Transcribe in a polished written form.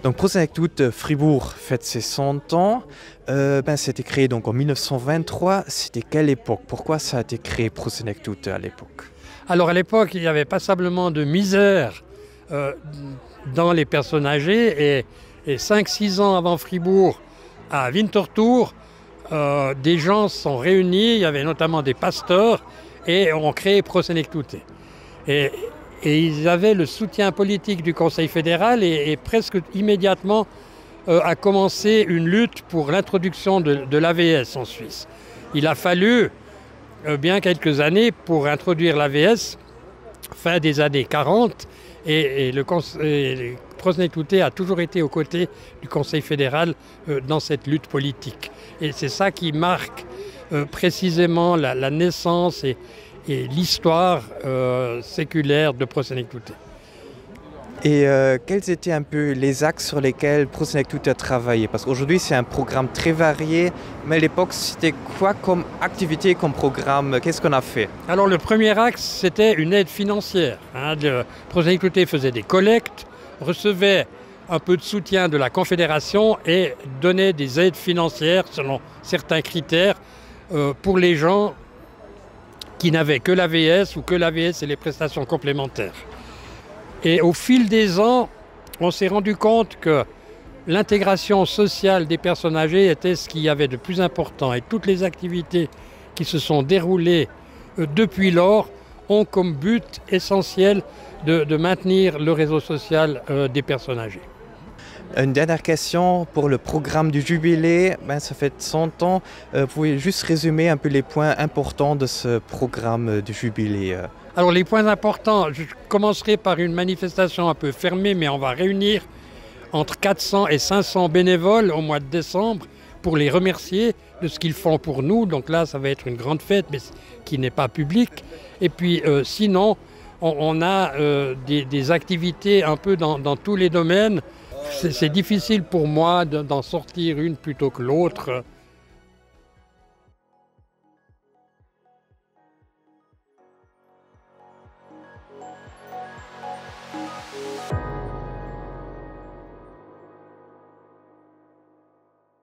Donc Prosenectute Fribourg fête ses 100 ans. C'était créé donc en 1923. C'était quelle époque? Pourquoi ça a été créé Prosenectute à l'époque? Alors à l'époque, il y avait passablement de misère dans les personnes âgées et 5-6 ans avant Fribourg, à Winterthur, des gens se sont réunis, il y avait notamment des pasteurs et ont créé Prosenectute. Et ils avaient le soutien politique du Conseil fédéral et presque immédiatement a commencé une lutte pour l'introduction de l'AVS en Suisse. Il a fallu bien quelques années pour introduire l'AVS, fin des années 40, et le Prosenectute a toujours été aux côtés du Conseil fédéral dans cette lutte politique. Et c'est ça qui marque précisément la naissance et l'histoire séculaire de Prosenectute. Et quels étaient un peu les axes sur lesquels Prosenectute a travaillé? Parce qu'aujourd'hui, c'est un programme très varié, mais à l'époque, c'était quoi comme activité, comme programme? Qu'est-ce qu'on a fait? Alors, le premier axe, c'était une aide financière. Prosenectute faisait des collectes, recevait un peu de soutien de la Confédération et donnait des aides financières selon certains critères pour les gens qui n'avaient que l'AVS ou que l'AVS et les prestations complémentaires. Et au fil des ans, on s'est rendu compte que l'intégration sociale des personnes âgées était ce qu'il y avait de plus important. Et toutes les activités qui se sont déroulées depuis lors ont comme but essentiel de maintenir le réseau social des personnes âgées. Une dernière question pour le programme du jubilé. Ça fait 100 ans. Vous pouvez juste résumer un peu les points importants de ce programme du jubilé? Alors les points importants, je commencerai par une manifestation un peu fermée, mais on va réunir entre 400 et 500 bénévoles au mois de décembre pour les remercier de ce qu'ils font pour nous. Donc là, ça va être une grande fête, mais qui n'est pas publique. Et puis sinon, on a des activités un peu dans tous les domaines. C'est difficile pour moi d'en sortir une plutôt que l'autre.